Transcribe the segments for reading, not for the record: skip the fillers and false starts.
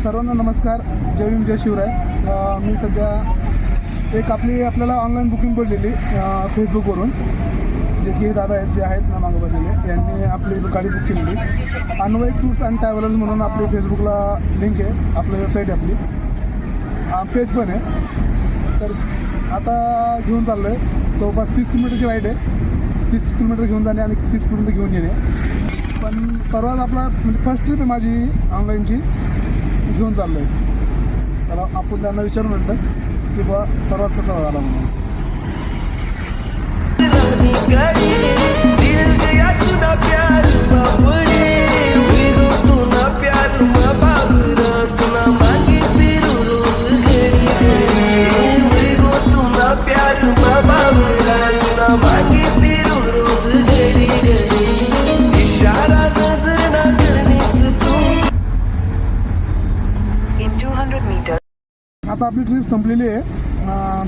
सर्वांना नमस्कार. जय भीम जय शिवराय. मी सध्या आपल्याला ऑनलाईन बुकिंग पडलेली फेसबुकवरून, जे की दादा आहेत जे आहेत ना मागं बसलेले, यांनी आपली गाडी बुक केलेली. अन्वय टूर्स अँड ट्रॅव्हलर्स म्हणून आपली फेसबुकला लिंक आहे, आपली वेबसाईट आहे, आपली पेज पण आहे. तर आता घेऊन चाललो आहे. जवळपास 30 किलोमीटरची राईड आहे. 30 किलोमीटर घेऊन जाणे आणि 30 किलोमीटर घेऊन येणे. पण परवाच आपला म्हणजे फर्स्ट ट्रिप आहे माझी ऑनलाईनची, घेऊन चाललो आहे. तर आपण त्यांना विचारून नंतर की बा परवाच कसा झाला म्हणून. आता आपली ट्रिप संपलेली आहे.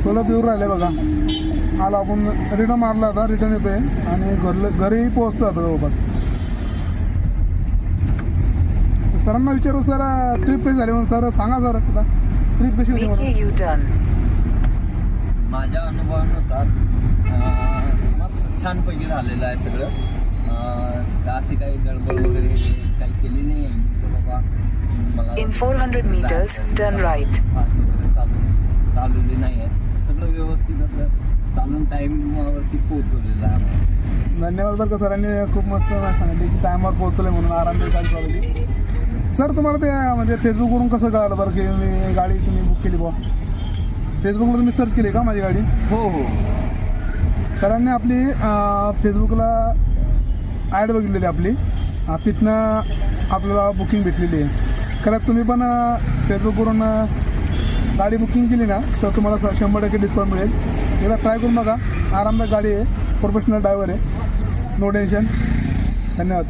थोडं दूर राहिलं बघा. आला आपण रिटर्न मारला आता, रिटर्न येतोय आणि घरी पोहोचतो आता जवळपास. सरांना विचारू, सर ट्रिप कशी झाली म्हणून. सर सांगा सर आता ट्रिप कशी होती म्हणून. माझ्या अनुभवानुसार मस्त छानपैकी झालेलं आहे सगळं. अशी काही गडबड वगैरे काही केली नाही आहे की बाबा मला In 400 meters, turn right. Fast वगैरे चालवली नाही आहे. सगळं व्यवस्थित असं चालून टाईमवरती पोहोचवलेलं आहे आम्हाला. धन्यवाद बरं का. सरांनी खूप मस्त सांगितले की टायमावर पोहोचले म्हणून, आरामदायी गाडी चालवली. सर तुम्हाला ते म्हणजे फेसबुकवरून कसं कळालं बरं की मी गाडी तुम्ही बुक केली बुवा? फेसबुकला तुम्ही सर्च केली का माझी गाडी? हो हो. सरांनी आपली फेसबुकला ॲड बघितली होती आपली, तिथनं आपल्याला बुकिंग भेटलेली आहे. खरं तुम्ही पण फेसबुकवरून गाडी बुकिंग केली ना तर तुम्हाला 100% डिस्काउंट मिळेल. एकदा ट्राय करून बघा. आरामदायक गाडी आहे, प्रोफेशनल ड्रायव्हर आहे, नो टेन्शन. धन्यवाद.